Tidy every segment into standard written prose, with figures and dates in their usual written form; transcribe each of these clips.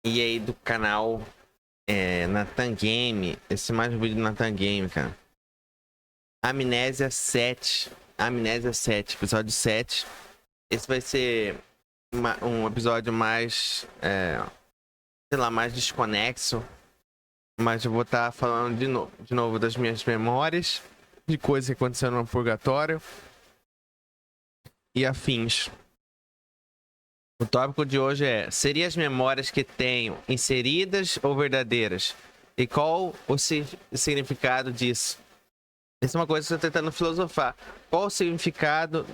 E aí do canal Nathan Game. Esse é mais um vídeo do Nathan Game, cara. Amnésia 7. Amnésia 7, episódio 7. Esse vai ser um episódio mais, sei lá, mais desconexo. Mas eu vou estar falando de novo das minhas memórias, de coisas que aconteceram no purgatório e afins. O tópico de hoje é: seriam as memórias que tenho inseridas ou verdadeiras? E qual o significado disso? Essa é uma coisa que eu estou tentando filosofar. Qual o significado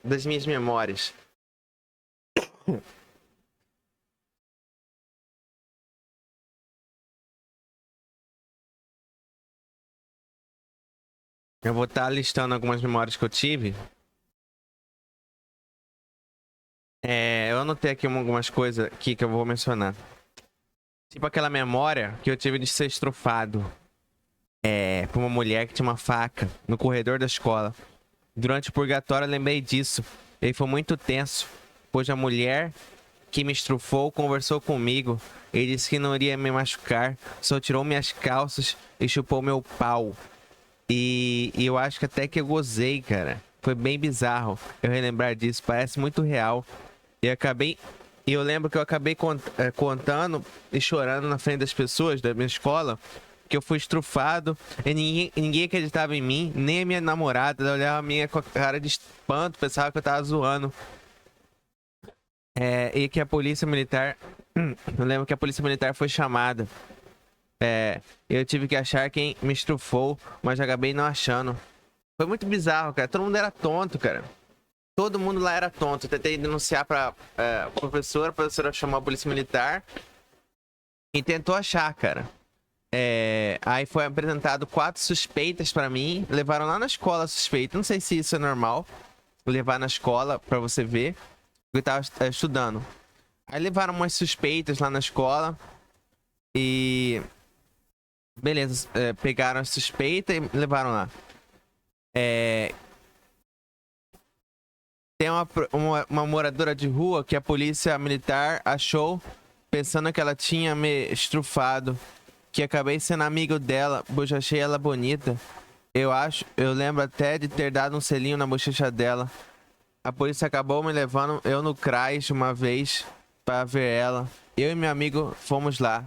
das minhas memórias? Eu vou estar listando algumas memórias que eu tive. Eu anotei aqui algumas coisas aqui que eu vou mencionar. Tipo aquela memória que eu tive de ser estrufado por uma mulher que tinha uma faca no corredor da escola. Durante o purgatório eu lembrei disso. Ele foi muito tenso, pois a mulher que me estrufou conversou comigo. Ele disse que não iria me machucar, só tirou minhas calças e chupou meu pau. E eu acho que até que eu gozei, cara. Foi bem bizarro eu relembrar disso, parece muito real. Eu lembro que eu acabei contando e chorando na frente das pessoas da minha escola que eu fui estrufado e ninguém acreditava em mim, nem a minha namorada. Ela olhava a minha com a cara de espanto, pensava que eu tava zoando. E que a polícia militar. Eu lembro que a polícia militar foi chamada. Eu tive que achar quem me estrufou, mas acabei não achando. Foi muito bizarro, cara. Todo mundo era tonto, cara. Todo mundo lá era tonto. Eu tentei denunciar pra professora, a professora chamou a polícia militar e tentou achar, cara. Aí foi apresentado 4 suspeitas pra mim. Levaram lá na escola a suspeita. Não sei se isso é normal. Levar na escola pra você ver. Eu tava estudando. Aí levaram umas suspeitas lá na escola. E... beleza, pegaram a suspeita e levaram lá. Tem uma moradora de rua que a polícia militar achou, pensando que ela tinha me estrufado. Que acabei sendo amigo dela, pois achei ela bonita. Eu lembro até de ter dado um selinho na bochecha dela. A polícia acabou me levando eu no CRAS uma vez para ver ela. Eu e meu amigo fomos lá.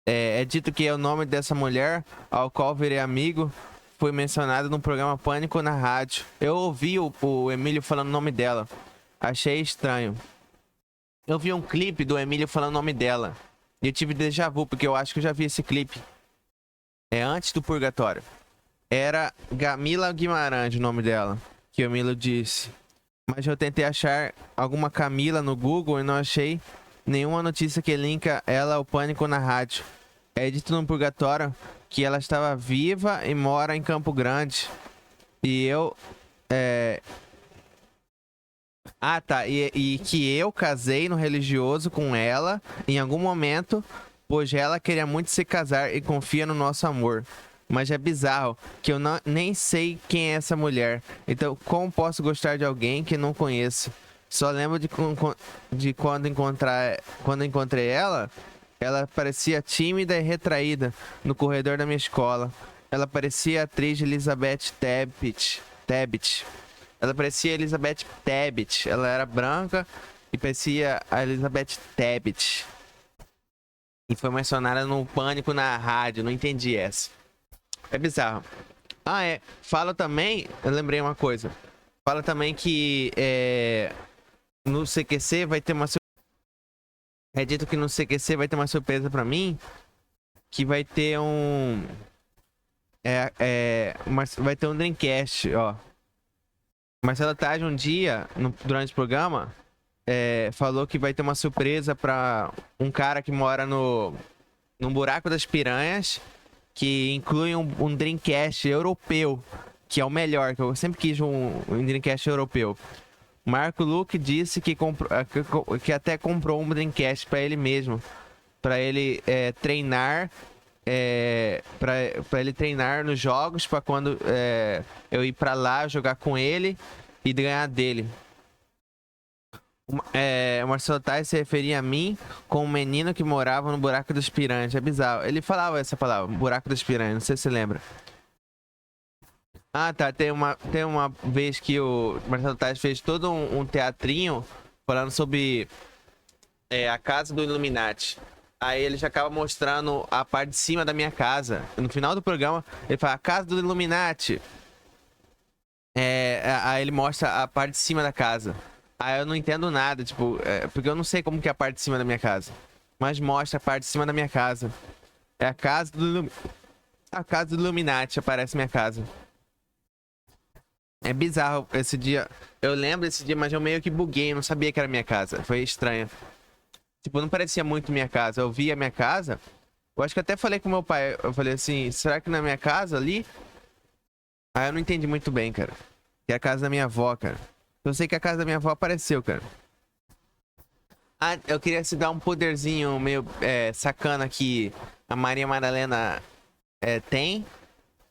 É dito que o nome dessa mulher, ao qual virei amigo, foi mencionado no programa Pânico na rádio. Eu ouvi o Emílio falando o nome dela. Achei estranho. Eu vi um clipe do Emílio falando o nome dela. E eu tive déjà vu, porque eu acho que eu já vi esse clipe. Antes do purgatório. Era Gamila Guimarães o nome dela, que o Emílio disse. Mas eu tentei achar alguma Camila no Google e não achei nenhuma notícia que linka ela ao Pânico na rádio. É dito no purgatório que ela estava viva e mora em Campo Grande. E eu... Ah, tá. E que eu casei no religioso com ela em algum momento, pois ela queria muito se casar e confia no nosso amor. Mas é bizarro que eu nem sei quem é essa mulher. Então, como posso gostar de alguém que não conheço? Só lembro de quando encontrei ela, ela parecia tímida e retraída no corredor da minha escola. Ela parecia a atriz Elizabeth Tabbit. Ela parecia Elizabeth Tabbit. Ela era branca e parecia a Elizabeth Tabbit. E foi mencionada no Pânico na rádio. Não entendi essa. É bizarro. Fala também... Eu lembrei uma coisa. Fala também que no CQC vai ter uma... É dito que no CQC vai ter uma surpresa pra mim. Que vai ter um... vai ter um Dreamcast, ó. Marcela Taj um dia, durante o programa, falou que vai ter uma surpresa pra um cara que mora num buraco das piranhas, que inclui um Dreamcast europeu, que é o melhor, que eu sempre quis um Dreamcast europeu. Marco Luque disse que até comprou um Dreamcast pra ele mesmo, pra ele treinar, pra ele treinar nos jogos, pra quando eu ir pra lá jogar com ele e ganhar dele. O Marcelo Tais se referia a mim como um menino que morava no buraco dos piranhas. É bizarro. Ele falava essa palavra, buraco dos piranhas, não sei se você lembra. Ah, tá. Tem uma vez que o Marcelo Tais fez todo um teatrinho falando sobre a casa do Illuminati. Aí ele já acaba mostrando a parte de cima da minha casa. No final do programa, ele fala, a casa do Illuminati. Aí ele mostra a parte de cima da casa. Aí eu não entendo nada, tipo, porque eu não sei como que é a parte de cima da minha casa. Mas mostra a parte de cima da minha casa. É a casa do Illuminati, aparece minha casa. É bizarro esse dia. Eu lembro desse dia, mas eu meio que buguei, eu não sabia que era minha casa. Foi estranho. Tipo, não parecia muito minha casa. Eu vi a minha casa. Eu acho que até falei com meu pai. Eu falei assim, será que na minha casa ali? Aí eu não entendi muito bem, cara. Que é a casa da minha avó, cara. Eu sei que a casa da minha avó apareceu, cara. Ah, eu queria te dar um poderzinho meio sacana que a Maria Madalena tem.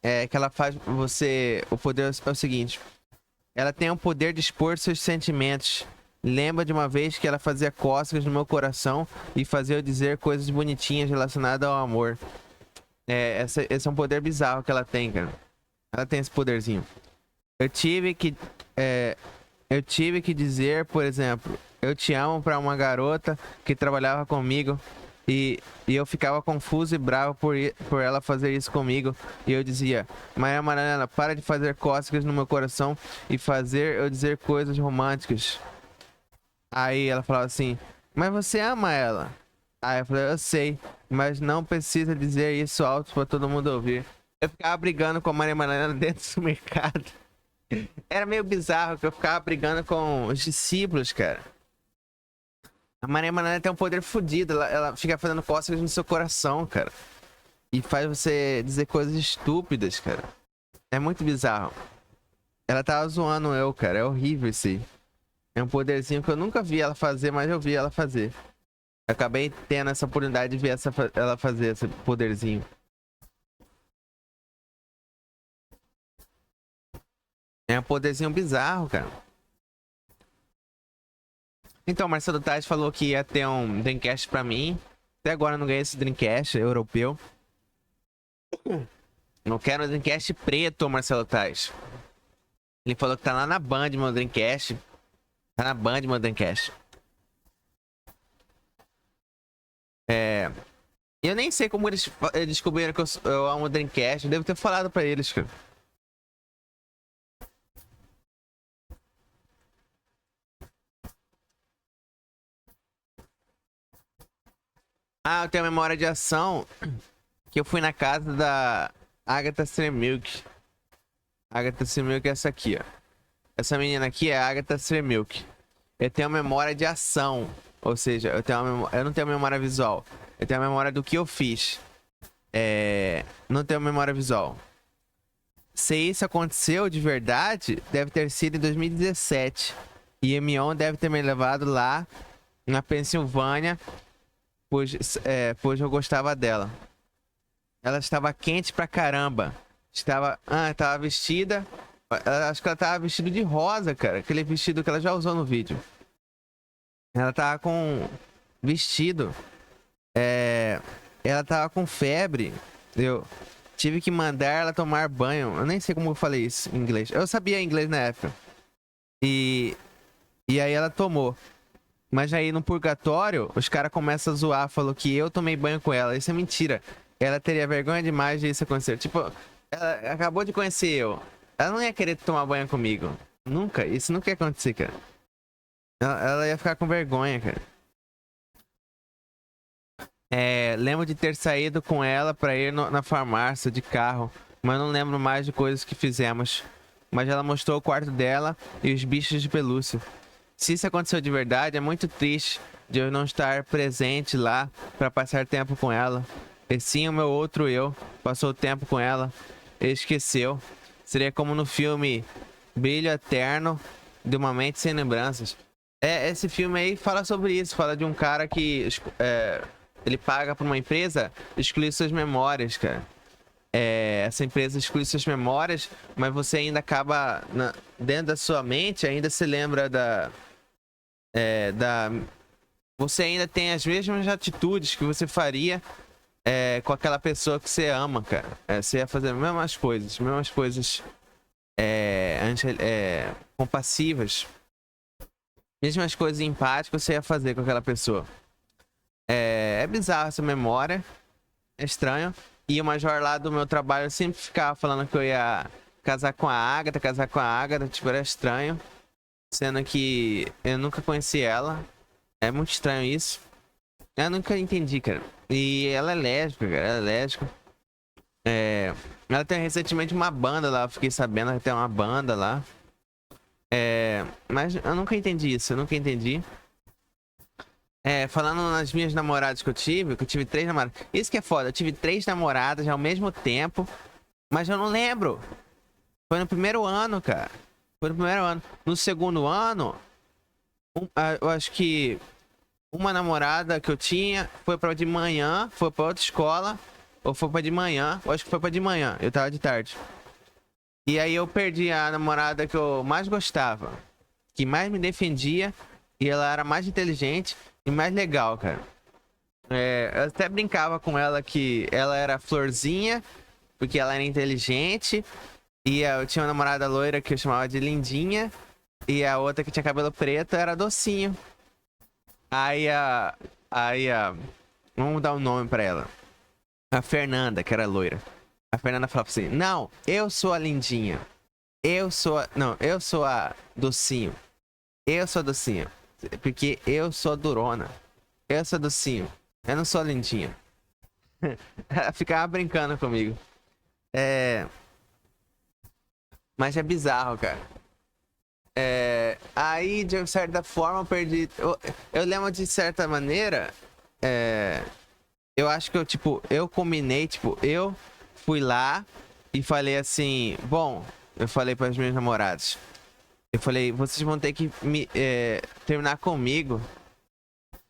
Que ela faz você... O poder é o seguinte. Ela tem o poder de expor seus sentimentos. Lembra de uma vez que ela fazia cócegas no meu coração e fazia eu dizer coisas bonitinhas relacionadas ao amor. Esse é um poder bizarro que ela tem, cara. Ela tem esse poderzinho. Eu tive que... eu tive que dizer, por exemplo, eu te amo pra uma garota que trabalhava comigo e eu ficava confuso e bravo por ela fazer isso comigo. E eu dizia, Maria Madalena, para de fazer cócegas no meu coração e fazer eu dizer coisas românticas. Aí ela falava assim, mas você ama ela? Aí eu falei, eu sei, mas não precisa dizer isso alto pra todo mundo ouvir. Eu ficava brigando com a Maria Madalena dentro do mercado. Era meio bizarro que eu ficava brigando com os discípulos, cara. A Maria Madalena tem um poder fodido. Ela fica fazendo cócegas no seu coração, cara. E faz você dizer coisas estúpidas, cara. É muito bizarro. Ela tava zoando eu, cara. É horrível isso aí. É um poderzinho que eu nunca vi ela fazer, mas eu vi ela fazer. Eu acabei tendo essa oportunidade de ver ela fazer esse poderzinho. É um poderzinho bizarro, cara. Então, o Marcelo Tais falou que ia ter um Dreamcast pra mim. Até agora eu não ganhei esse Dreamcast europeu. Não quero um Dreamcast preto, Marcelo Tais. Ele falou que tá lá na Band, meu Dreamcast. Tá na Band, meu Dreamcast. Eu nem sei como eles descobriram que eu amo o Dreamcast. Eu devo ter falado pra eles, cara. Ah, eu tenho a memória de ação que eu fui na casa da Agatha Stremilk. Agatha Stremilk é essa aqui, ó. Essa menina aqui é a Agatha Stremilk. Eu tenho a memória de ação. Ou seja, eu não tenho a memória visual. Eu tenho a memória do que eu fiz. Não tenho memória visual. Se isso aconteceu de verdade, deve ter sido em 2017. E a Mion deve ter me levado lá na Pensilvânia, pois eu gostava dela. Ela estava quente pra caramba. Tava vestida. Acho que ela tava vestida de rosa, cara. Aquele vestido que ela já usou no vídeo. Ela tava com vestido. Ela tava com febre. Eu tive que mandar ela tomar banho. Eu nem sei como eu falei isso em inglês. Eu sabia inglês na época. E aí ela tomou. Mas aí no purgatório, os caras começam a zoar. Falou que eu tomei banho com ela. Isso é mentira. Ela teria vergonha demais de isso acontecer. Tipo, ela acabou de conhecer eu. Ela não ia querer tomar banho comigo. Nunca. Isso nunca ia acontecer, cara. Ela ia ficar com vergonha, cara. Lembro de ter saído com ela pra ir na farmácia de carro. Mas não lembro mais de coisas que fizemos. Mas ela mostrou o quarto dela e os bichos de pelúcia. Se isso aconteceu de verdade, é muito triste de eu não estar presente lá pra passar tempo com ela. E sim, o meu outro eu passou tempo com ela e esqueceu. Seria como no filme Brilho Eterno de uma Mente Sem Lembranças. Esse filme aí fala sobre isso. Fala de um cara que ele paga pra uma empresa excluir suas memórias, cara. Essa empresa exclui suas memórias, mas você ainda acaba dentro da sua mente, ainda se lembra Da você ainda tem as mesmas atitudes que você faria com aquela pessoa que você ama, cara. Você ia fazer as mesmas coisas compassivas, mesmas coisas empáticas você ia fazer com aquela pessoa. É bizarro essa memória, é estranho. E o major lá do meu trabalho sempre ficava falando que eu ia casar com a Agatha, tipo, era estranho. Sendo que eu nunca conheci ela. É muito estranho isso. Eu nunca entendi, cara. E ela é lésbica, cara. Ela é lésbica. Ela tem recentemente uma banda lá. Eu fiquei sabendo que tem uma banda lá. Mas eu nunca entendi isso. Eu nunca entendi. Falando nas minhas namoradas que eu tive 3 namoradas. Isso que é foda. Eu tive 3 namoradas ao mesmo tempo. Mas eu não lembro. Foi no primeiro ano, cara. Foi no primeiro ano. No segundo ano, eu acho que uma namorada que eu tinha foi pra de manhã, foi pra outra escola, ou foi pra de manhã, eu acho que foi pra de manhã, eu tava de tarde. E aí eu perdi a namorada que eu mais gostava, que mais me defendia, e ela era mais inteligente e mais legal, cara. Eu até brincava com ela que ela era florzinha, porque ela era inteligente, e eu tinha uma namorada loira que eu chamava de lindinha, e a outra que tinha cabelo preto era docinho. Aí a. Aí a. Vamos dar um nome pra ela. A Fernanda, que era loira. A Fernanda falava assim: Não, eu sou a lindinha. Eu sou a. Não, eu sou a docinho. Eu sou a docinho. Porque eu sou a durona. Eu sou a docinho. Eu não sou a lindinha. Ela ficava brincando comigo. Mas é bizarro, cara. Aí, de certa forma, eu perdi. Eu lembro de certa maneira. Eu acho que eu combinei, eu fui lá e falei assim, bom, eu falei para as minhas namoradas, eu falei, vocês vão ter que terminar comigo.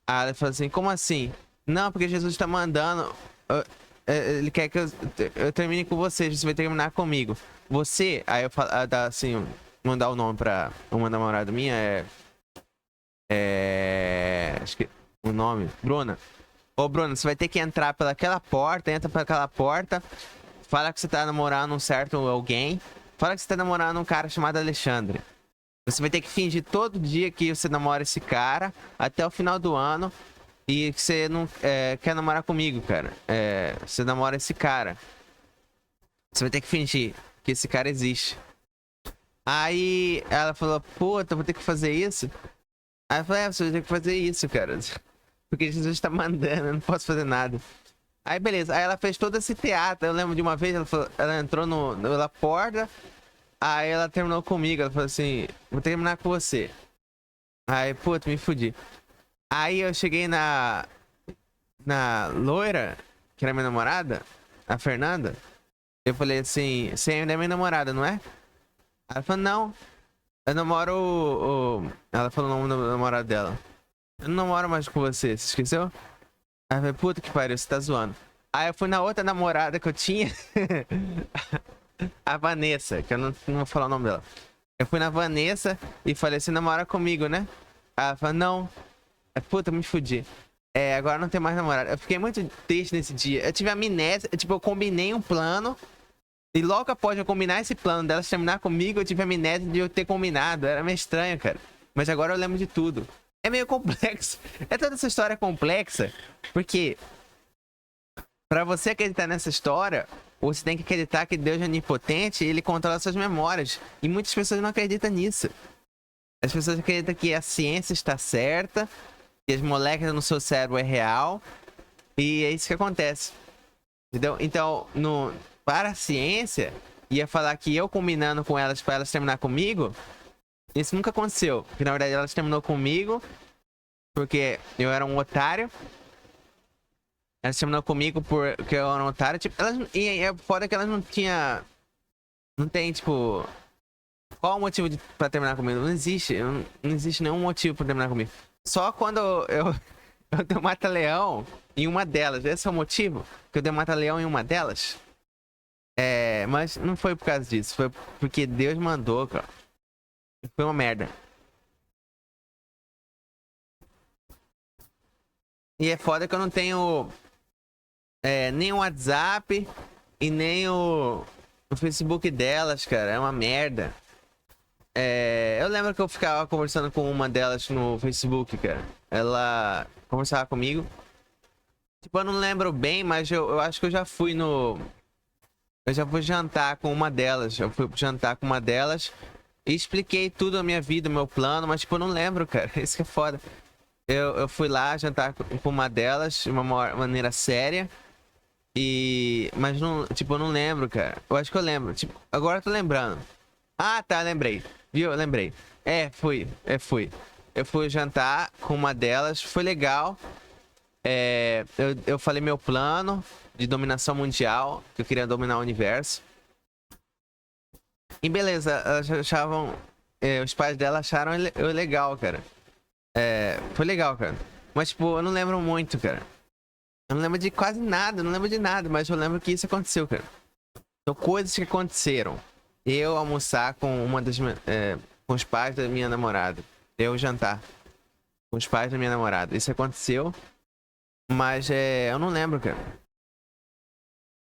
Aí ela falou assim, como assim? Não, porque Jesus tá mandando, ele quer que eu termine com vocês, você vai terminar comigo. Você, aí eu falo, assim, mandar o nome pra uma namorada minha, acho que o nome, Bruna. Ô, Bruno, você vai ter que entrar pelaquela porta, entra pelaquela porta, fala que você tá namorando um certo alguém, fala que você tá namorando um cara chamado Alexandre. Você vai ter que fingir todo dia que você namora esse cara até o final do ano e que você não quer namorar comigo, cara. Você namora esse cara. Você vai ter que fingir que esse cara existe. Aí ela falou, puta, eu vou ter que fazer isso? Aí eu falei, você vai ter que fazer isso, cara. Porque Jesus tá mandando, eu não posso fazer nada. Aí beleza, aí ela fez todo esse teatro. Eu lembro de uma vez, ela entrou na porta, aí ela terminou comigo. Ela falou assim: vou terminar com você. Aí, puta, me fudi. Aí eu cheguei na loira, que era minha namorada, a Fernanda. Eu falei assim: você ainda é minha namorada, não é? Ela falou: não, eu namoro Ela falou o nome do namorado dela. Eu não namoro mais com você, você esqueceu? Aí eu falei: puta que pariu, você tá zoando. Aí eu fui na outra namorada que eu tinha. A Vanessa, que eu não vou falar o nome dela. Eu fui na Vanessa e falei, você namora comigo, né? Ela falou, não. Puta, me fudi. Agora não tem mais namorada. Eu fiquei muito triste nesse dia. Eu tive amnésia. Eu combinei um plano. E logo após eu combinar esse plano dela terminar comigo, eu tive amnésia de eu ter combinado. Era meio estranho, cara. Mas agora eu lembro de tudo. É meio complexo. Toda essa história complexa. Porque pra você acreditar nessa história, você tem que acreditar que Deus é onipotente e ele controla suas memórias. E muitas pessoas não acreditam nisso. As pessoas acreditam que a ciência está certa, que as moléculas no seu cérebro é real. E é isso que acontece. Entendeu? Então, para a ciência, ia falar que eu combinando com elas para elas terminar comigo, isso nunca aconteceu. Porque na verdade elas terminou comigo porque eu era um otário. Elas terminou comigo porque eu era um otário. E é foda que elas não tinha. Não tem, qual o motivo pra terminar comigo? Não existe. Não existe nenhum motivo pra terminar comigo. Só quando eu dei um mata-leão em uma delas. Esse é o motivo? Que eu dei um mata-leão em uma delas? Mas não foi por causa disso. Foi porque Deus mandou, cara. Foi uma merda. E é foda que eu não tenho nem o WhatsApp e nem o Facebook delas, cara. É uma merda. Eu lembro que eu ficava conversando com uma delas no Facebook, cara. Ela conversava comigo. Tipo, eu não lembro bem, mas eu acho que eu já fui no... Eu já fui jantar com uma delas. Eu fui jantar com uma delas e expliquei tudo a minha vida, meu plano, mas tipo, eu não lembro, cara. Isso que é foda. Eu fui lá jantar com uma delas de uma maneira séria. Mas não, tipo, eu não lembro, cara. Eu acho que eu lembro. Tipo, agora eu tô lembrando. Ah, tá, lembrei. Viu? Eu lembrei. Fui. Eu fui jantar com uma delas, foi legal. Eu falei meu plano de dominação mundial, que eu queria dominar o universo. E beleza, elas achavam. Os pais dela acharam eu legal, cara. Foi legal, cara. Mas, tipo, eu não lembro muito, cara. Eu não lembro de quase nada, não lembro de nada, mas eu lembro que isso aconteceu, cara. São coisas que aconteceram. Eu almoçar com com os pais da minha namorada. Eu jantar com os pais da minha namorada. Isso aconteceu, mas eu não lembro, cara.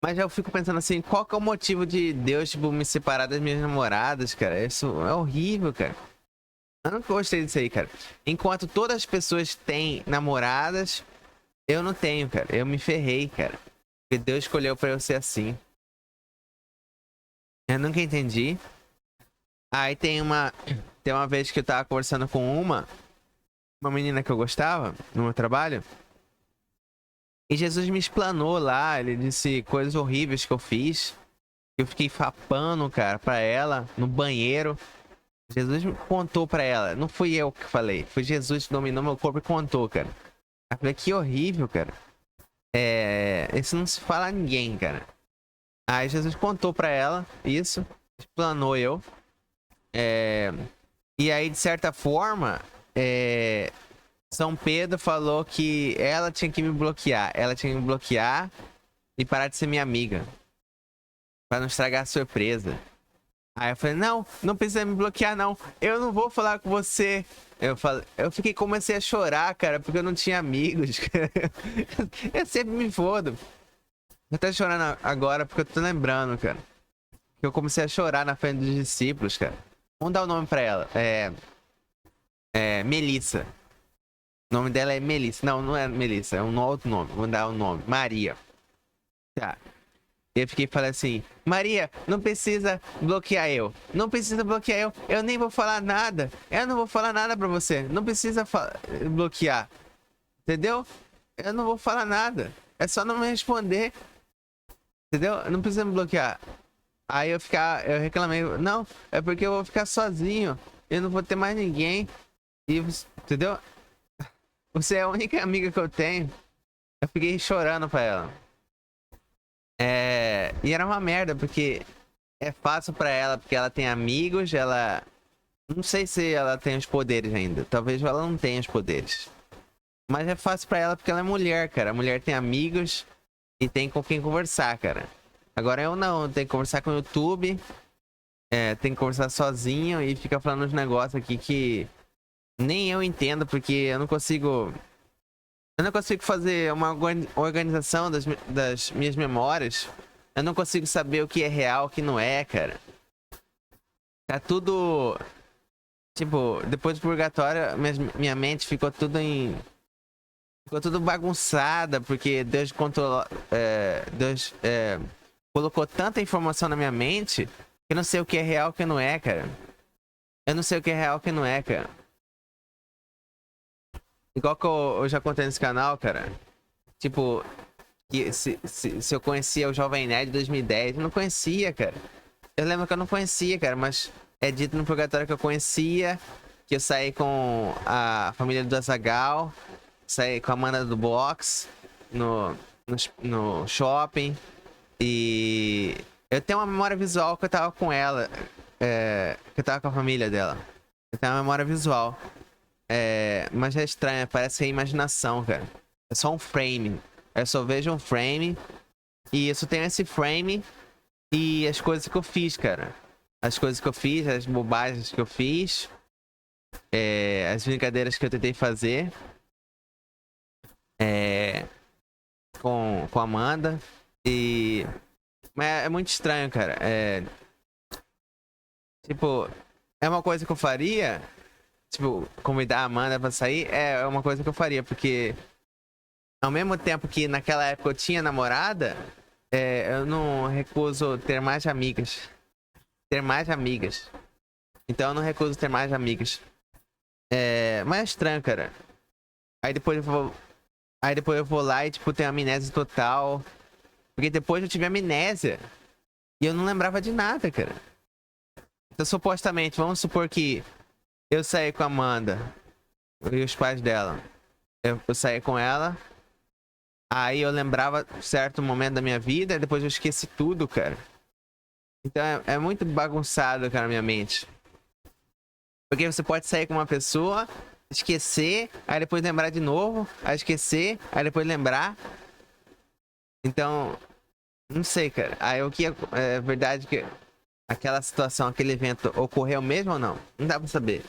Mas eu fico pensando assim, qual que é o motivo de Deus, tipo, me separar das minhas namoradas, cara? Isso é horrível, cara. Eu não gostei disso aí, cara. Enquanto todas as pessoas têm namoradas, eu não tenho, cara. Eu me ferrei, cara. Porque Deus escolheu pra eu ser assim. Eu nunca entendi. Aí tem uma vez que eu tava conversando com uma menina que eu gostava no meu trabalho. E Jesus me explanou lá, ele disse coisas horríveis que eu fiz. Eu fiquei papando, cara, pra ela no banheiro. Jesus me contou pra ela, não fui eu que falei, foi Jesus que dominou meu corpo e contou, cara. Eu falei, que horrível, cara. Isso não se fala a ninguém, cara. Aí Jesus contou pra ela isso, explanou eu. E aí, de certa forma, São Pedro falou que ela tinha que me bloquear. Ela tinha que me bloquear e parar de ser minha amiga. Pra não estragar a surpresa. Aí eu falei, não, não precisa me bloquear, não. Eu não vou falar com você. Comecei a chorar, cara, porque eu não tinha amigos. Eu sempre me fodo. Eu tô chorando agora porque eu tô lembrando, cara. Que eu comecei a chorar na frente dos discípulos, cara. Vamos dar o nome pra ela. Melissa. O nome dela é Melissa. Não, não é Melissa, é um outro nome. Vou dar o nome. Maria. Tá. Eu falei assim, Maria, não precisa bloquear eu. Não precisa bloquear eu. Eu nem vou falar nada. Eu não vou falar nada pra você. Não precisa bloquear. Entendeu? Eu não vou falar nada. É só não me responder. Entendeu? Não precisa me bloquear. Aí eu reclamei. Não, é porque eu vou ficar sozinho. Eu não vou ter mais ninguém. Entendeu? Você é a única amiga que eu tenho. Eu fiquei chorando pra ela. E era uma merda, porque é fácil pra ela, porque ela tem amigos, ela... Não sei se ela tem os poderes ainda. Talvez ela não tenha os poderes. Mas é fácil pra ela porque ela é mulher, cara. A mulher tem amigos e tem com quem conversar, cara. Agora eu não, eu tenho que conversar com o YouTube. Tenho que conversar sozinho e fica falando uns negócios aqui que nem eu entendo, porque eu não consigo... Eu não consigo fazer uma organização das minhas memórias. Eu não consigo saber o que é real, o que não é, cara. Tá tudo... Tipo, depois do purgatório, minha mente ficou tudo Ficou tudo bagunçada, porque Deus controlou... Deus colocou tanta informação na minha mente que eu não sei o que é real e o que não é, cara. Eu não sei o que é real e o que não é, cara. Igual que eu já contei nesse canal, cara. Tipo, que se eu conhecia o Jovem Nerd de 2010, eu não conhecia, cara. Eu lembro que eu não conhecia, cara, mas é dito no purgatório que eu conhecia, que eu saí com a família do Azaghal, saí com a Amanda do Box no shopping, e eu tenho uma memória visual que eu tava com ela, que eu tava com a família dela. Eu tenho uma memória visual. Mas é estranho, parece que é imaginação, cara. É só um frame. Eu só vejo um frame. E eu só tenho esse frame e as coisas que eu fiz, cara. As coisas que eu fiz, as bobagens que eu fiz. As brincadeiras que eu tentei fazer. É, com a Amanda. E. Mas é muito estranho, cara. Tipo, é uma coisa que eu faria. Tipo, convidar a Amanda pra sair é uma coisa que eu faria, porque ao mesmo tempo que naquela época eu tinha namorada, eu não recuso ter mais amigas. Ter mais amigas. Então eu não recuso ter mais amigas. Mas é estranho, cara. Aí depois eu vou. Aí depois eu vou lá e, tipo, tenho amnésia total. Porque depois eu tive amnésia. E eu não lembrava de nada, cara. Então, supostamente, vamos supor que eu saí com a Amanda e os pais dela. Eu saí com ela. Aí eu lembrava certo momento da minha vida. E depois eu esqueci tudo, cara. Então é muito bagunçado, cara, na minha mente. Porque você pode sair com uma pessoa, esquecer, aí depois lembrar de novo, aí esquecer, aí depois lembrar. Então, não sei, cara. Aí o que é verdade que aquela situação, aquele evento ocorreu mesmo ou não? Não dá pra saber.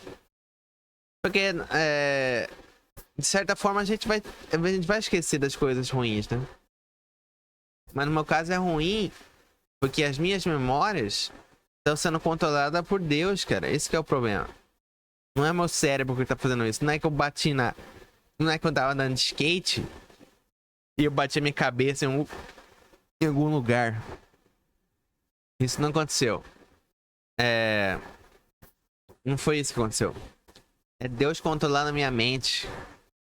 Porque, de certa forma, a gente vai esquecer das coisas ruins, né? Mas no meu caso é ruim porque as minhas memórias estão sendo controladas por Deus, cara. Esse que é o problema. Não é meu cérebro que tá fazendo isso. Não é que eu bati na... Não é que eu tava andando de skate e eu bati a minha cabeça em algum lugar. Isso não aconteceu. Não foi isso que aconteceu. É Deus controlando a minha mente.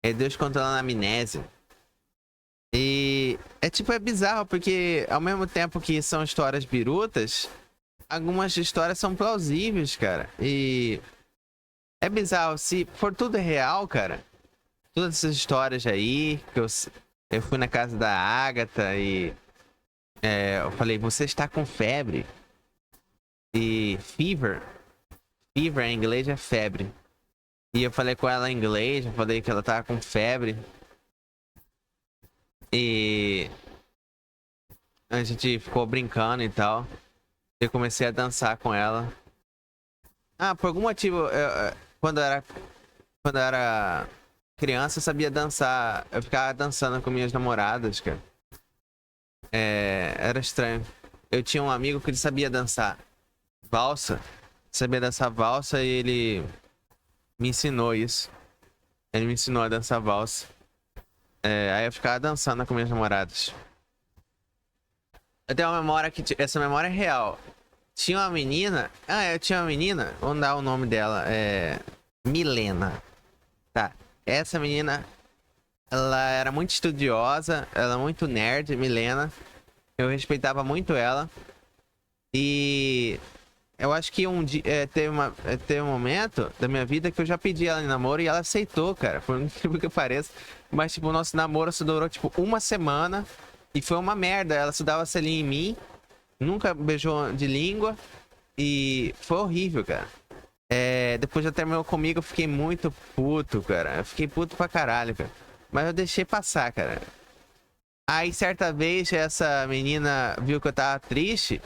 É Deus controlando a amnésia. E é bizarro, porque ao mesmo tempo que são histórias birutas, algumas histórias são plausíveis, cara. E é bizarro. Se for tudo real, cara, todas essas histórias aí, que eu fui na casa da Agatha e eu falei, você está com febre. E fever em inglês é febre. E eu falei com ela em inglês, eu falei que ela tava com febre. E a gente ficou brincando e tal. Eu comecei a dançar com ela. Por algum motivo, quando eu era criança, eu sabia dançar. Eu ficava dançando com minhas namoradas, cara. Era estranho. Eu tinha um amigo que ele sabia dançar valsa. Sabia dançar valsa e ele me ensinou isso. Ele me ensinou a dançar valsa. Aí eu ficava dançando com minhas namoradas. Eu tenho uma memória que... Essa memória é real. Tinha uma menina... eu tinha uma menina... Vamos dar o nome dela. Milena. Tá. Essa menina... Ela era muito estudiosa. Ela é muito nerd, Milena. Eu respeitava muito ela. E... Eu acho que um dia... teve um momento da minha vida que eu já pedi ela em namoro e ela aceitou, cara. Por incrível que pareça. Mas, tipo, o nosso namoro só durou, tipo, uma semana. E foi uma merda. Ela estudava selinho em mim. Nunca beijou de língua. E foi horrível, cara. Depois já terminou comigo, eu fiquei muito puto, cara. Eu fiquei puto pra caralho, cara. Mas eu deixei passar, cara. Aí, certa vez, essa menina viu que eu tava triste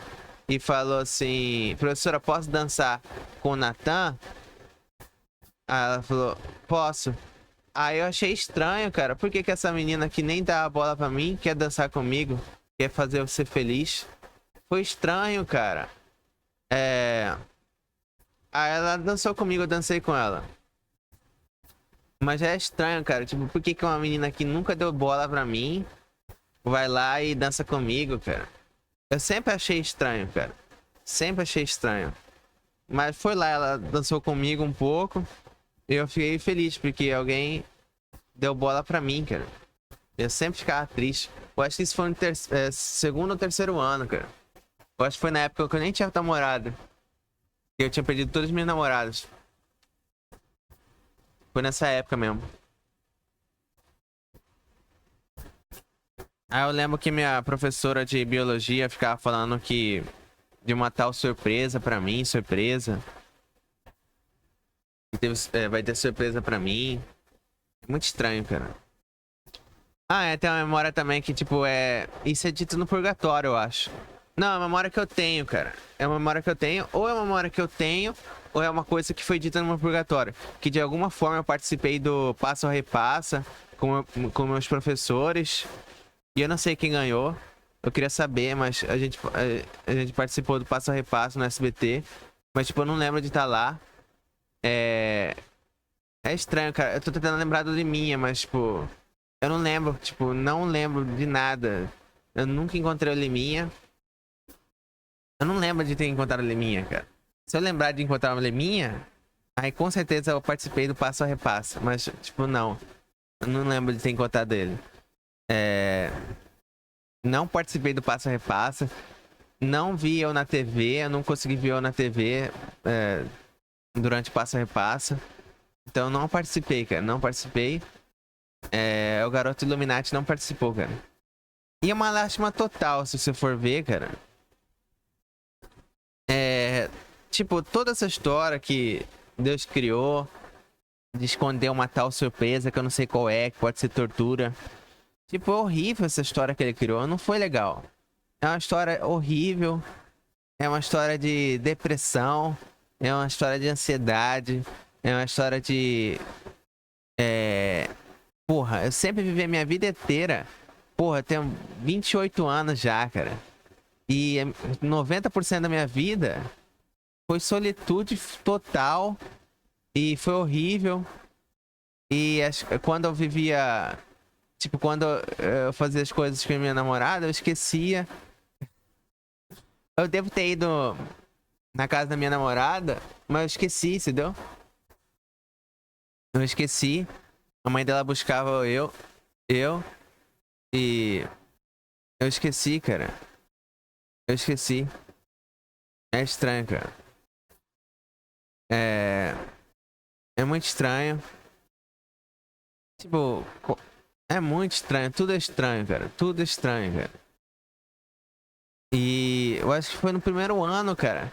e falou assim: professora, posso dançar com o Natan? Aí ela falou: posso. Aí eu achei estranho, cara. Por que essa menina que nem dá a bola pra mim quer dançar comigo? Quer fazer eu ser feliz? Foi estranho, cara. Aí ela dançou comigo, eu dancei com ela. Mas é estranho, cara. Tipo, por que uma menina que nunca deu bola pra mim vai lá e dança comigo, cara? Eu sempre achei estranho, cara. Sempre achei estranho. Mas foi lá, ela dançou comigo um pouco. E eu fiquei feliz, porque alguém deu bola pra mim, cara. Eu sempre ficava triste. Eu acho que isso foi no segundo ou terceiro ano, cara. Eu acho que foi na época que eu nem tinha namorado. E eu tinha perdido todas as minhas namoradas. Foi nessa época mesmo. Aí eu lembro que minha professora de biologia ficava falando que... de uma tal surpresa pra mim, surpresa. Vai ter surpresa pra mim. Muito estranho, cara. Tem uma memória também que, tipo, isso é dito no purgatório, eu acho. Não, é uma memória que eu tenho, cara. É uma memória que eu tenho. Ou é uma memória que eu tenho, ou é uma coisa que foi dita no meu purgatório. Que de alguma forma eu participei do Passa ou Repassa. com meus professores. E eu não sei quem ganhou. Eu queria saber, mas a gente participou do Passo a Repasso no SBT. Mas, tipo, eu não lembro de estar lá. É estranho, cara. Eu tô tentando lembrar do Liminha, mas, tipo... Eu não lembro, tipo, não lembro de nada. Eu nunca encontrei o Liminha. Eu não lembro de ter encontrado o Liminha, cara. Se eu lembrar de encontrar o Liminha, aí com certeza eu participei do Passo a Repasso. Mas, tipo, não. Eu não lembro de ter encontrado ele. Não participei do Passo a Repasso. Não vi eu na TV. Eu não consegui ver eu na TV durante o Passo a Repasso. Então eu não participei, cara. Não participei. O Garoto Illuminati não participou, cara. E é uma lástima total, se você for ver, cara. Tipo, toda essa história que Deus criou de esconder uma tal surpresa que eu não sei qual é, que pode ser tortura. Tipo, é horrível essa história que ele criou. Não foi legal. É uma história horrível. É uma história de depressão. É uma história de ansiedade. É uma história de... Porra, eu sempre vivi a minha vida inteira. Porra, eu tenho 28 anos já, cara. E 90% da minha vida foi solitude total. E foi horrível. E quando eu vivia... Tipo, quando eu fazia as coisas com a minha namorada, eu esquecia. Eu devo ter ido na casa da minha namorada, mas eu esqueci, entendeu? Eu esqueci. A mãe dela buscava eu. E eu esqueci, cara. Eu esqueci. É estranho, cara. É muito estranho. Tipo, é muito estranho. Tudo é estranho, cara. Tudo é estranho, cara. E eu acho que foi no primeiro ano, cara.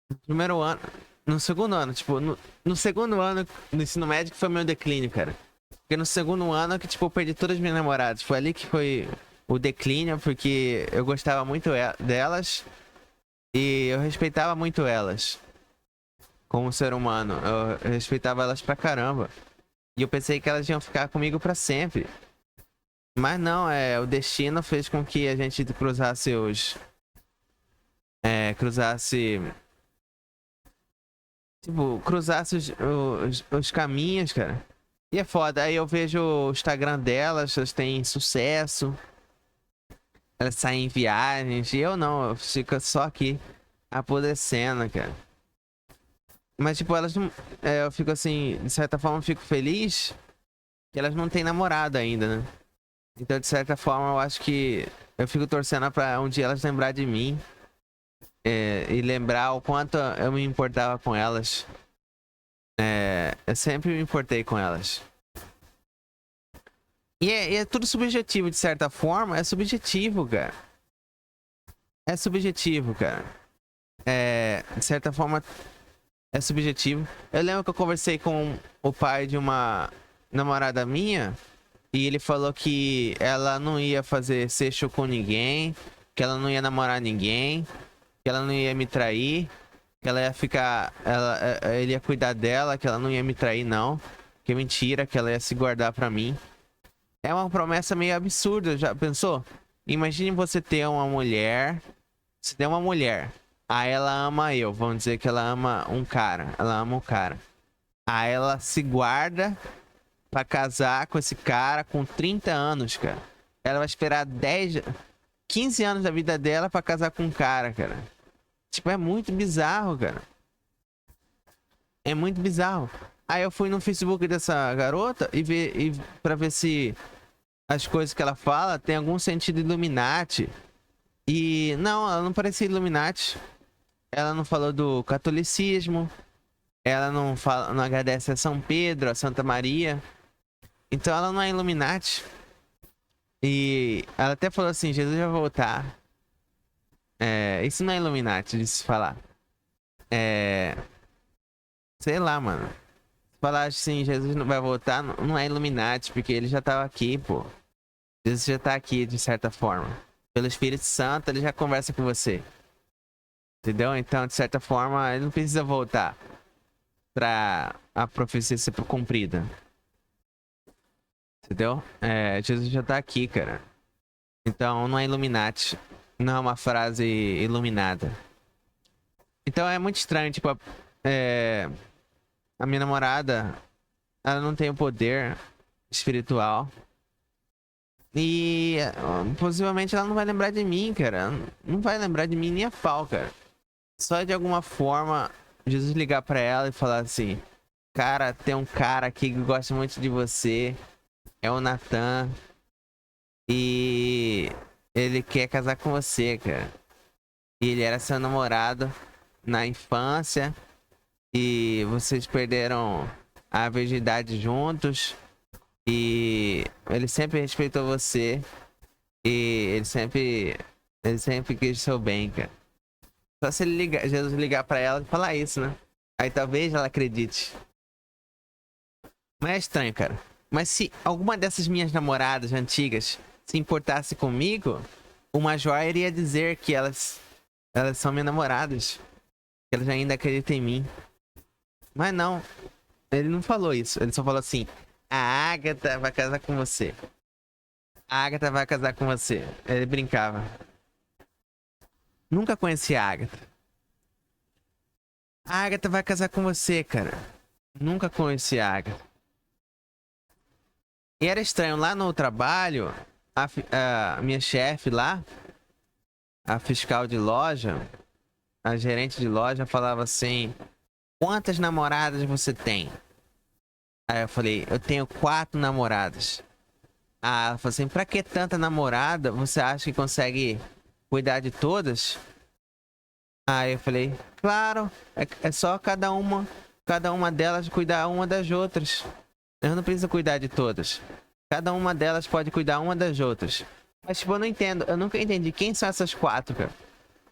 No primeiro ano. No segundo ano, tipo, no segundo ano do ensino médio que foi meu declínio, cara. Porque no segundo ano que, tipo, eu perdi todas as minhas namoradas. Foi ali que foi o declínio, porque eu gostava muito delas e eu respeitava muito elas como ser humano. Eu respeitava elas pra caramba. E eu pensei que elas iam ficar comigo pra sempre. Mas não, o destino fez com que a gente cruzasse cruzasse os caminhos, cara. E é foda. Aí eu vejo o Instagram delas, elas têm sucesso. Elas saem em viagens. E eu não, eu fico só aqui apodrecendo, cara. Mas, tipo, elas não. Eu fico assim, de certa forma, eu fico feliz que elas não têm namorado ainda, né? Então, de certa forma, eu acho que eu fico torcendo pra um dia elas lembrar de mim. E lembrar o quanto eu me importava com elas. Eu sempre me importei com elas. E é tudo subjetivo, de certa forma. É subjetivo, cara. É subjetivo, cara. De certa forma, é subjetivo. Eu lembro que eu conversei com o pai de uma namorada minha. E ele falou que ela não ia fazer sexo com ninguém. Que ela não ia namorar ninguém. Que ela não ia me trair. Que ela ia ficar... ele ia cuidar dela. Que ela não ia me trair, não. Que mentira, que ela ia se guardar pra mim. É uma promessa meio absurda, já pensou? Imagine você ter uma mulher. Você tem uma mulher. Aí ela ama eu. Vamos dizer que ela ama um cara. Ela ama um cara. Aí ela se guarda pra casar com esse cara com 30 anos, cara. Ela vai esperar 15 anos da vida dela pra casar com um cara, cara. Tipo, é muito bizarro, cara. É muito bizarro. Aí eu fui no Facebook dessa garota pra ver se as coisas que ela fala tem algum sentido Illuminati. E não, ela não parecia Illuminati. Ela não falou do catolicismo. Ela não agradece a São Pedro, a Santa Maria. Então ela não é Illuminati. E ela até falou assim, Jesus vai voltar. Isso não é Illuminati de se falar. Sei lá, mano. Se falar assim, Jesus não vai voltar, não é Illuminati, porque ele já tava aqui, pô. Jesus já tá aqui, de certa forma. Pelo Espírito Santo, ele já conversa com você. Entendeu? Então, de certa forma, ele não precisa voltar pra a profecia ser cumprida. Entendeu? Jesus já tá aqui, cara. Então não é Illuminati. Não é uma frase iluminada. Então é muito estranho, tipo, a minha namorada, ela não tem o poder espiritual. E possivelmente ela não vai lembrar de mim, cara. Não vai lembrar de mim nem a pau, cara. Só de alguma forma, Jesus ligar pra ela e falar assim: cara, tem um cara aqui que gosta muito de você. É o Nathan. E ele quer casar com você, cara. E ele era seu namorado na infância. E vocês perderam a virgindade juntos. E ele sempre respeitou você. E ele sempre quis seu bem, cara. Só se ele ligar, Jesus ligar pra ela e falar isso, né? Aí talvez ela acredite. Mas é estranho, cara. Mas se alguma dessas minhas namoradas antigas se importasse comigo, o Major iria dizer que elas são minhas namoradas. Que elas ainda acreditam em mim. Mas não, ele não falou isso. Ele só falou assim: a Agatha vai casar com você. A Agatha vai casar com você. Ele brincava. Nunca conheci a Agatha. A Agatha vai casar com você, cara. Nunca conheci a Agatha. E era estranho, lá no trabalho, a minha chefe lá, a fiscal de loja, a gerente de loja, falava assim: quantas namoradas você tem? Aí eu falei: eu tenho 4 namoradas. Ah, ela falou assim: pra que tanta namorada? Você acha que consegue cuidar de todas? Aí eu falei: claro, é só cada uma delas cuidar uma das outras. Eu não preciso cuidar de todas. Cada uma delas pode cuidar uma das outras. Mas tipo, eu não entendo. Eu nunca entendi quem são essas 4, cara.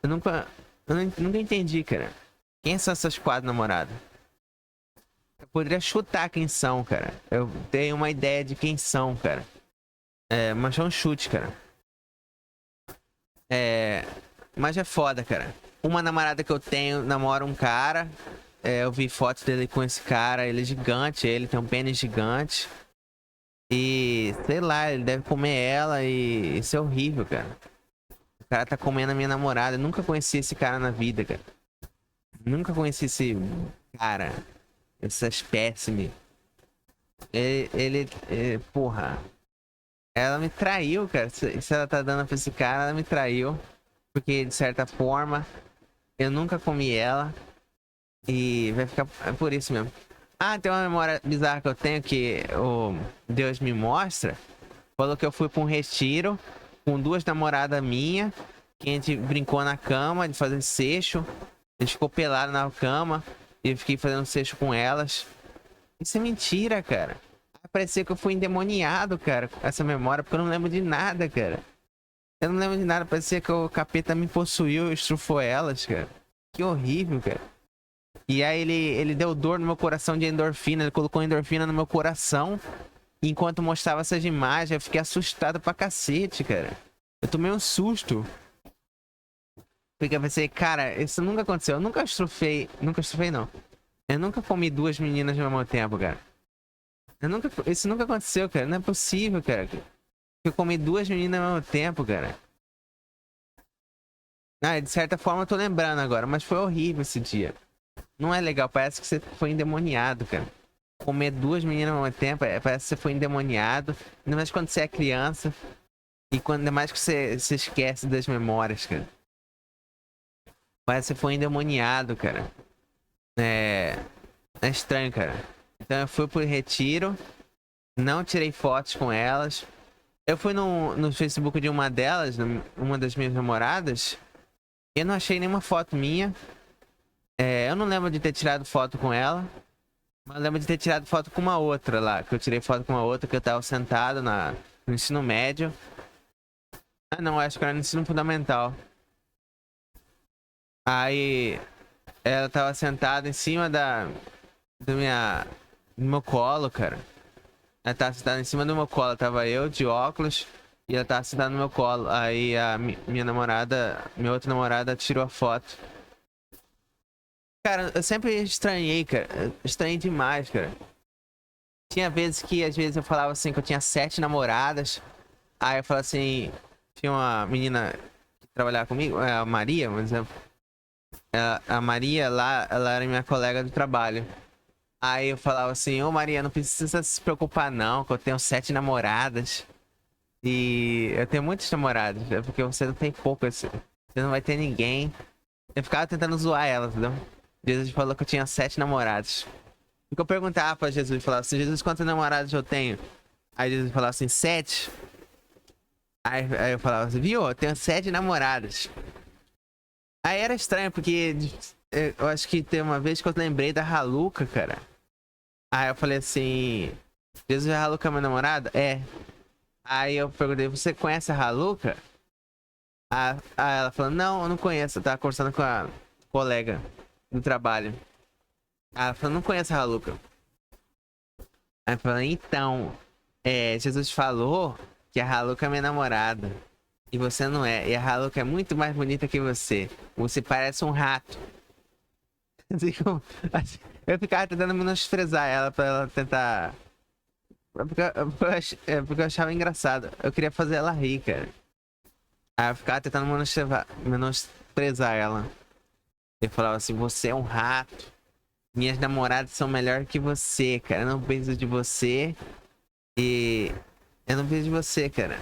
Eu nunca entendi, cara. Quem são essas 4 namoradas? Eu poderia chutar quem são, cara. Eu tenho uma ideia de quem são, cara. Mas é um chute, cara. Mas é foda, cara. Uma namorada que eu tenho namora um cara. Eu vi fotos dele com esse cara. Ele é gigante, ele tem um pênis gigante. E sei lá, ele deve comer ela e isso é horrível, cara. O cara tá comendo a minha namorada. Eu nunca conheci esse cara na vida, cara. Nunca conheci esse cara. Essa espécime. Porra. Ela me traiu, cara. Se ela tá dando pra esse cara, ela me traiu. Porque, de certa forma, eu nunca comi ela. E vai ficar por isso mesmo. Ah, tem uma memória bizarra que eu tenho que o Deus me mostra. Falou que eu fui pra um retiro com 2 namoradas minhas. Que a gente brincou na cama de fazer seixo. A gente ficou pelado na cama. E eu fiquei fazendo seixo com elas. Isso é mentira, cara. Parecia que eu fui endemoniado, cara, com essa memória, porque eu não lembro de nada, cara. Eu não lembro de nada, parecia que o capeta me possuiu e estrufou elas, cara. Que horrível, cara. E aí ele deu dor no meu coração de endorfina, ele colocou endorfina no meu coração. E enquanto mostrava essas imagens, eu fiquei assustado pra cacete, cara. Eu tomei um susto. Porque eu pensei, cara, isso nunca aconteceu. Eu nunca estrufei não. Eu nunca comi 2 meninas ao mesmo tempo, cara. Isso nunca aconteceu, cara. Não é possível, cara. Eu comi 2 meninas ao mesmo tempo, cara. Ah, de certa forma eu tô lembrando agora, mas foi horrível esse dia. Não é legal, parece que você foi endemoniado, cara. Comer 2 meninas ao mesmo tempo, parece que você foi endemoniado. Ainda mais quando você é criança. E ainda mais que você esquece das memórias, cara. Parece que você foi endemoniado, cara. É estranho, cara. Então eu fui pro retiro. Não tirei fotos com elas. Eu fui no Facebook de uma delas, uma das minhas namoradas. Eu não achei nenhuma foto minha. Eu não lembro de ter tirado foto com ela. Mas eu lembro de ter tirado foto com uma outra lá. Que eu tirei foto com uma outra que eu tava sentado no ensino médio. Ah, não, acho que era no ensino fundamental. Aí ela tava sentada em cima do meu colo, cara. Ela tava sentada em cima do meu colo. Tava eu de óculos e ela tava sentada no meu colo. Aí a minha outra namorada tirou a foto. Cara, eu sempre estranhei, cara. Estranhei demais, cara. Tinha vezes que, às vezes, eu falava assim que eu tinha 7 namoradas. Aí eu falava assim, tinha uma menina que trabalhava comigo, a Maria, por exemplo. A Maria lá, ela era minha colega do trabalho. Aí eu falava assim, ô Maria, não precisa se preocupar não, que eu tenho 7 namoradas. E eu tenho muitos namorados, é porque você não tem poucas, você não vai ter ninguém. Eu ficava tentando zoar ela, entendeu? Jesus falou que eu tinha 7 namorados. Porque eu perguntava pra Jesus, falava assim, Jesus, quantos namorados eu tenho? Aí Jesus falava assim, 7. Aí eu falava assim, viu, eu tenho 7 namoradas. Aí era estranho, porque eu acho que tem uma vez que eu lembrei da Haluca, cara. Aí eu falei assim, Jesus, a Haluca é minha namorada? É. Aí eu perguntei, você conhece a Haluca? Aí ela falou, não, eu não conheço. Eu tava conversando com a colega do trabalho. Aí ela falou, não conheço a Haluca. Aí eu falei, então, Jesus falou que a Haluca é minha namorada. E você não é. E a Haluca é muito mais bonita que você. Você parece um rato. Assim, eu ficava tentando menosprezar ela pra ela tentar. Porque eu achava engraçado. Eu queria fazer ela rir, cara. Aí eu ficava tentando menosprezar ela. Eu falava assim, você é um rato. Minhas namoradas são melhor que você, cara. Eu não preciso de você. E eu não preciso de você, cara.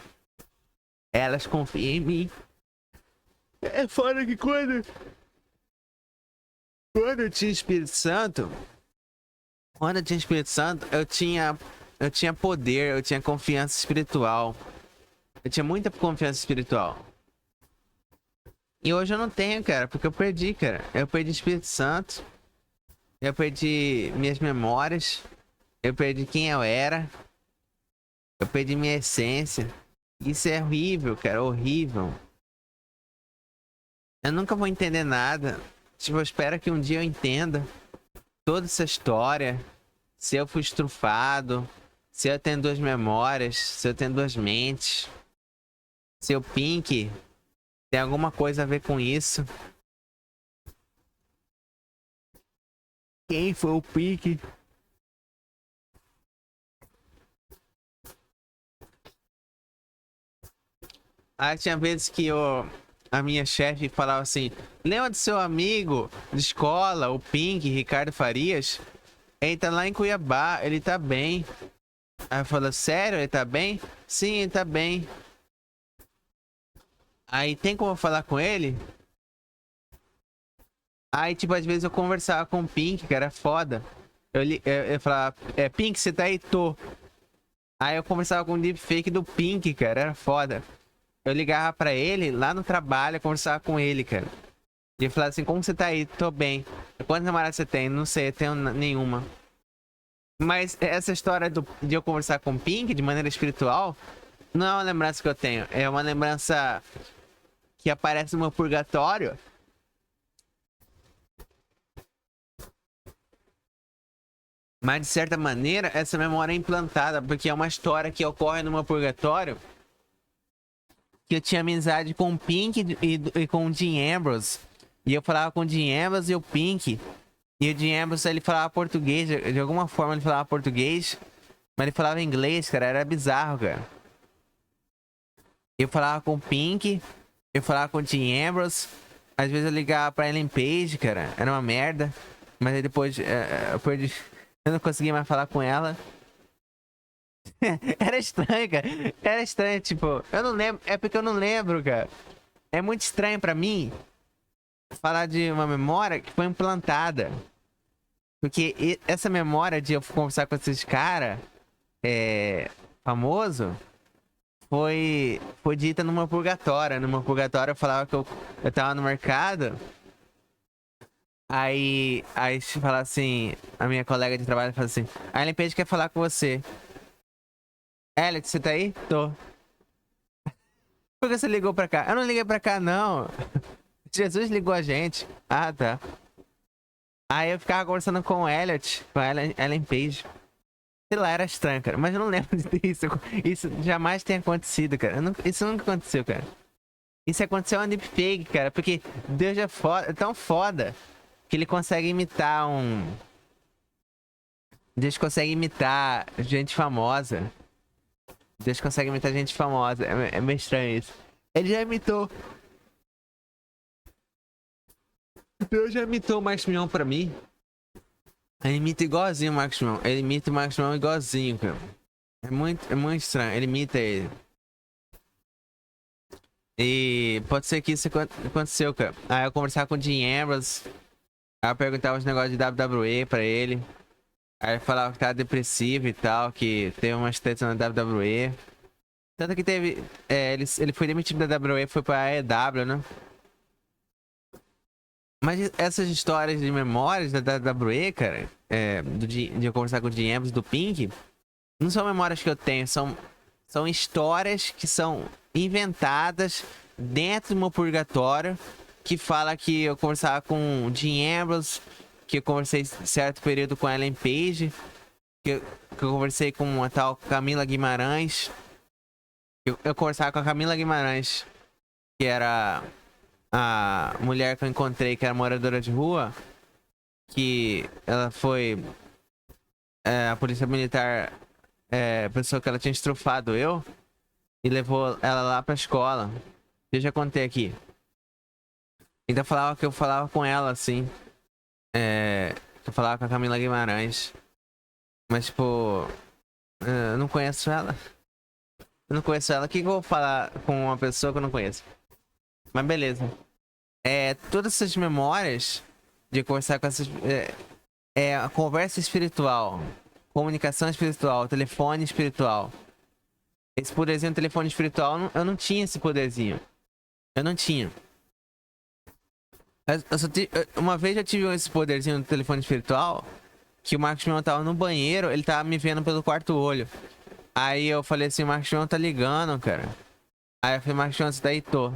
Elas confiam em mim. É fora que quando eu tinha Espírito Santo. Quando eu tinha Espírito Santo, eu tinha poder, eu tinha confiança espiritual. Eu tinha muita confiança espiritual. E hoje eu não tenho, cara, porque eu perdi, cara. Eu perdi Espírito Santo. Eu perdi minhas memórias. Eu perdi quem eu era. Eu perdi minha essência. Isso é horrível, cara, horrível. Eu nunca vou entender nada. Tipo, eu espero que um dia eu entenda toda essa história. Se eu fui estrufado. Se eu tenho duas memórias. Se eu tenho duas mentes. Se o Pink tem alguma coisa a ver com isso. Quem foi o Pink? Aí tinha vezes que a minha chefe falava assim: lembra do seu amigo de escola, o Pink, Ricardo Farias? Ele tá lá em Cuiabá, ele tá bem. Aí eu falo, sério, ele tá bem? Sim, ele tá bem. Aí tem como eu falar com ele? Aí, tipo, às vezes eu conversava com o Pink, que era foda. Eu falava, Pink, você tá aí? Tô. Aí eu conversava com o deepfake do Pink, cara, era foda. Eu ligava pra ele lá no trabalho, conversava com ele, cara. E ele falava assim, como você tá aí? Tô bem. Quantas namoradas você tem? Não sei, eu tenho nenhuma. Mas essa história de eu conversar com o Pink de maneira espiritual não é uma lembrança que eu tenho. É uma lembrança que aparece no meu purgatório. Mas de certa maneira, essa memória é implantada, porque é uma história que ocorre no meu purgatório. Que eu tinha amizade com o Pink e com o Dean Ambrose. E eu falava com o Dean Ambrose e o Pink. E o Dean Ambrose, ele falava português. De alguma forma ele falava português. Mas ele falava inglês, cara. Era bizarro, cara. Eu falava com o Pink. Eu falava com o Dean Ambrose. Às vezes eu ligava pra Ellen Page, cara. Era uma merda. Mas aí depois eu perdi. Eu não conseguia mais falar com ela. Era estranho, cara. Era estranho, tipo, eu não lembro. É porque eu não lembro, cara. É muito estranho pra mim falar de uma memória que foi implantada. Porque essa memória de eu conversar com esses caras, famoso, foi dita numa purgatória. Numa purgatória eu falava que eu tava no mercado. Aí se falar assim, a minha colega de trabalho fala assim, a Ellen Page quer falar com você. Alex, você tá aí? Tô. Por que você ligou pra cá? Eu não liguei pra cá, não. Jesus ligou a gente. Ah, tá. Aí eu ficava conversando com o Elliot, com a Ellen Page. Sei lá, era estranho, cara. Mas eu não lembro disso. Isso jamais tem acontecido, cara. Isso nunca aconteceu, cara. Isso aconteceu uma deepfake, cara. Porque Deus é tão foda que ele consegue imitar Deus consegue imitar gente famosa. Deus consegue imitar gente famosa. É meio estranho isso. Ele já imitou. Deus já imitou o Marcos Mion pra mim. Ele imita igualzinho o Marcos Mion. Ele imita o Marcos Mion igualzinho, cara. É muito estranho. Ele imita ele. E pode ser que isso aconteceu, cara. Aí eu conversava com o Dean Ambrose. Aí eu perguntava os negócios de WWE pra ele. Aí ele falava que tava depressivo e tal, que teve umas tretas na WWE. Tanto que teve. Ele foi demitido da WWE e foi pra AEW, né? Mas essas histórias de memórias da WWE, cara, de eu conversar com o Dean Ambrose do Pink, não são memórias que eu tenho, são histórias que são inventadas dentro do meu purgatório, que fala que eu conversava com o Dean Ambrose, que eu conversei certo período com a Ellen Page, que eu conversei com a tal Camila Guimarães. Eu conversava com a Camila Guimarães, que era a mulher que eu encontrei, que era moradora de rua, que ela foi... a polícia militar pensou que ela tinha estrufado eu e levou ela lá pra escola. Eu já contei aqui. Então falava que eu falava com ela, assim. Eu falava com a Camila Guimarães. Mas, tipo... eu não conheço ela. Eu não conheço ela. O que eu vou falar com uma pessoa que eu não conheço? Mas beleza. Todas essas memórias de conversar com essas... a conversa espiritual. Comunicação espiritual. Telefone espiritual. Esse poderzinho do telefone espiritual, eu não tinha esse poderzinho. Eu não tinha. Uma vez eu tive esse poderzinho do telefone espiritual, que o Marcos Mion tava no banheiro, ele tava me vendo pelo quarto olho. Aí eu falei assim, o Marcos Mion tá ligando, cara. Aí eu falei, Marcos Mion, você tá aí? Tô.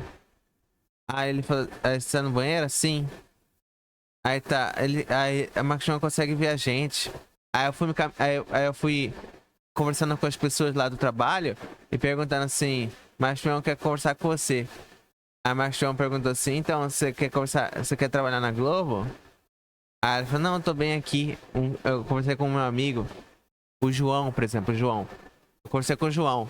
Aí ele falou, você tá no banheiro? Sim. Aí tá, aí a Marcos Mion consegue ver a gente. Aí eu fui conversando com as pessoas lá do trabalho e perguntando assim, Marcos Mion quer conversar com você. Aí Marcos Mion perguntou assim, então você quer conversar, você quer trabalhar na Globo? Aí ele falou, não, eu tô bem aqui. Eu conversei com o meu amigo, o João, por exemplo, o João. Eu conversei com o João.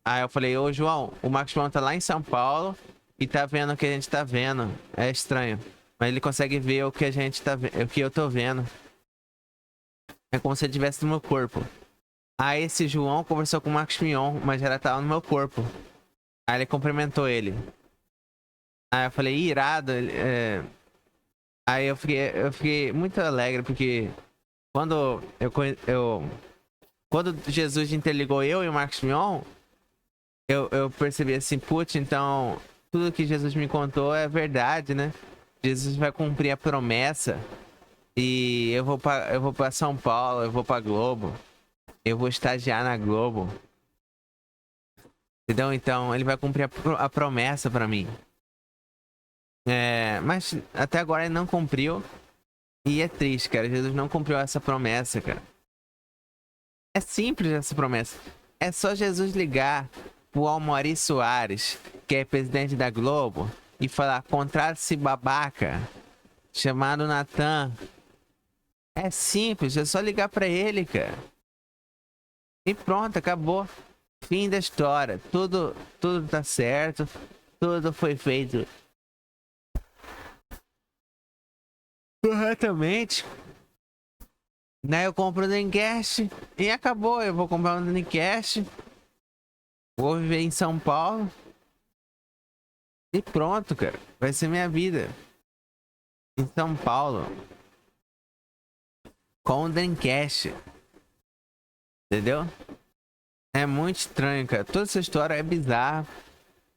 Aí eu falei, ô João, o Marcos Mion tá lá em São Paulo e tá vendo o que a gente tá vendo. É estranho. Mas ele consegue ver o que a gente tá vendo, o que eu tô vendo. É como se ele estivesse no meu corpo. Aí esse João conversou com o Marcos Mion, mas já tava no meu corpo. Aí ele cumprimentou ele. Aí eu falei, irado. Aí eu fiquei muito alegre, porque quando quando Jesus interligou eu e o Marcos Mion, eu percebi assim, putz, então tudo que Jesus me contou é verdade, né? Jesus vai cumprir a promessa e eu vou pra São Paulo, eu vou pra Globo, eu vou estagiar na Globo. Entendeu? Então ele vai cumprir a promessa pra mim. Mas até agora ele não cumpriu. E é triste, cara. Jesus não cumpriu essa promessa, cara. É simples essa promessa. É só Jesus ligar pro Almori Soares, que é presidente da Globo, e falar, contrata esse babaca chamado Natan. É simples, é só ligar pra ele, cara. E pronto, acabou. Fim da história. Tudo tá certo. Tudo foi feito corretamente. Daí eu compro o Dreamcast e acabou. Eu vou comprar um Dreamcast. Vou viver em São Paulo. E pronto, cara. Vai ser minha vida. Em São Paulo. Com o Dreamcast. Entendeu? É muito estranho, cara. Toda essa história é bizarra.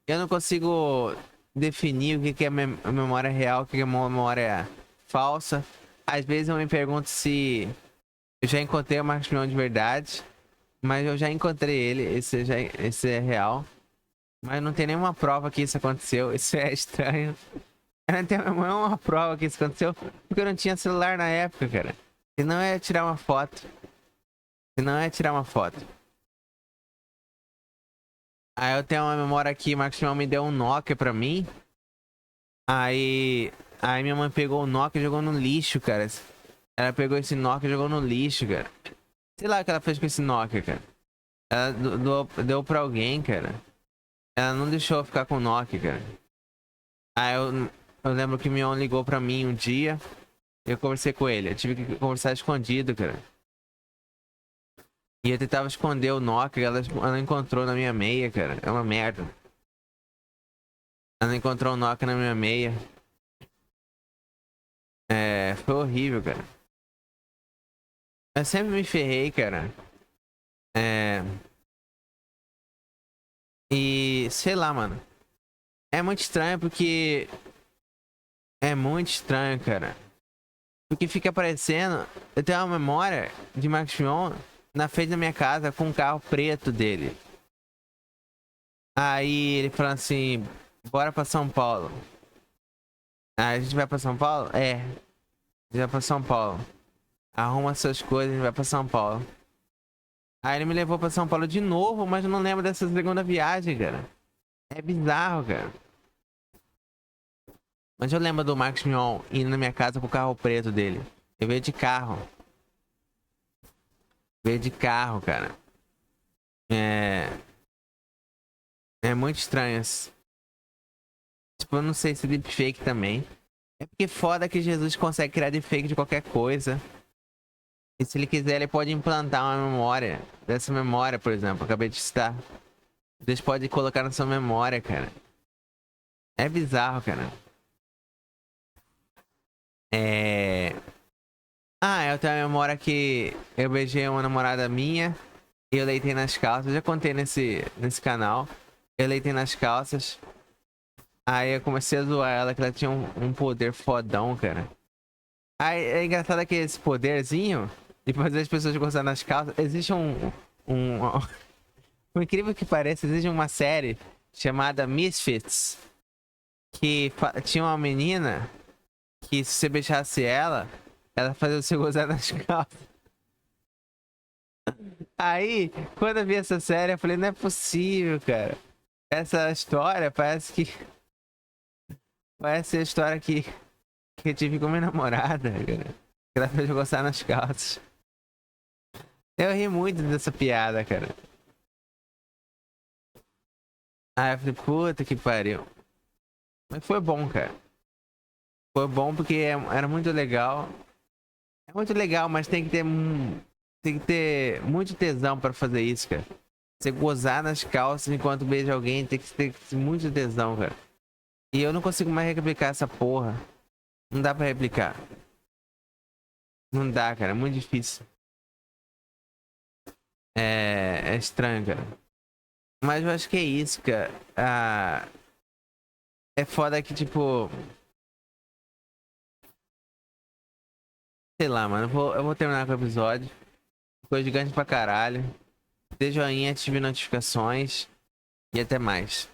Eu não consigo definir o que é memória real, o que é memória falsa. Às vezes eu me pergunto se eu já encontrei o Marcos Mion de verdade. Mas eu já encontrei ele. Esse é real. Mas não tem nenhuma prova que isso aconteceu. Isso é estranho. Não tem nenhuma prova que isso aconteceu. Porque eu não tinha celular na época, cara. Se não é tirar uma foto. Se não é tirar uma foto. Aí eu tenho uma memória aqui. Marcos Mion me deu um Nokia pra mim. Aí minha mãe pegou o Nokia e jogou no lixo, cara. Ela pegou esse Nokia e jogou no lixo, cara. Sei lá o que ela fez com esse Nokia, cara. Ela deu pra alguém, cara. Ela não deixou eu ficar com o Nokia, cara. Aí eu lembro que o Mion ligou pra mim um dia. Eu conversei com ele. Eu tive que conversar escondido, cara. E eu tentava esconder o Nokia. Ela encontrou na minha meia, cara. É uma merda. Ela encontrou o Nokia na minha meia. É, foi horrível, cara. Eu sempre me ferrei, cara. É. E sei lá, mano. É muito estranho porque. É muito estranho, cara. Porque fica aparecendo. Eu tenho uma memória de Marcos Mion na frente da minha casa com um carro preto dele. Aí ele falando assim: bora pra São Paulo. Aí a gente vai pra São Paulo? É. A gente vai pra São Paulo. Arruma suas coisas, a gente vai pra São Paulo. Aí ele me levou pra São Paulo de novo, mas eu não lembro dessa segunda viagem, cara. É bizarro, cara. Mas eu lembro do Marcos Mion indo na minha casa com o carro preto dele. Eu veio de carro. Veio de carro, cara. É. É muito estranho. Tipo, eu não sei se deepfake também. É porque foda que Jesus consegue criar deepfake de qualquer coisa. E se ele quiser, ele pode implantar uma memória. Dessa memória, por exemplo, eu acabei de citar. Deus pode colocar na sua memória, cara. É bizarro, cara. É. Ah, eu tenho a memória que eu beijei uma namorada minha e eu leitei nas calças. Eu já contei nesse canal. Eu leitei nas calças. Aí eu comecei a zoar ela que ela tinha um poder fodão, cara. Aí é engraçado que esse poderzinho de fazer as pessoas gostarem nas calças. Existe por incrível que pareça, existe uma série chamada Misfits. Que tinha uma menina que se você beijasse ela fazia você gozar nas calças. Aí, quando eu vi essa série, eu falei, não é possível, cara. Essa história parece a história que eu tive com minha namorada, cara. Que ela fez eu gostar nas calças. Eu ri muito dessa piada, cara. Aí eu falei, puta que pariu. Mas foi bom, cara. Foi bom porque era muito legal. É muito legal, mas tem que ter muito tesão pra fazer isso, cara. Você gozar nas calças enquanto beija alguém tem que ter muito tesão, cara. E eu não consigo mais replicar essa porra. Não dá pra replicar. Não dá, cara. É muito difícil. É estranho, cara. Mas eu acho que é isso, cara. Ah, é foda que, tipo. Sei lá, mano. Eu vou terminar com o episódio. Ficou gigante pra caralho. Dê joinha, ative notificações. E até mais.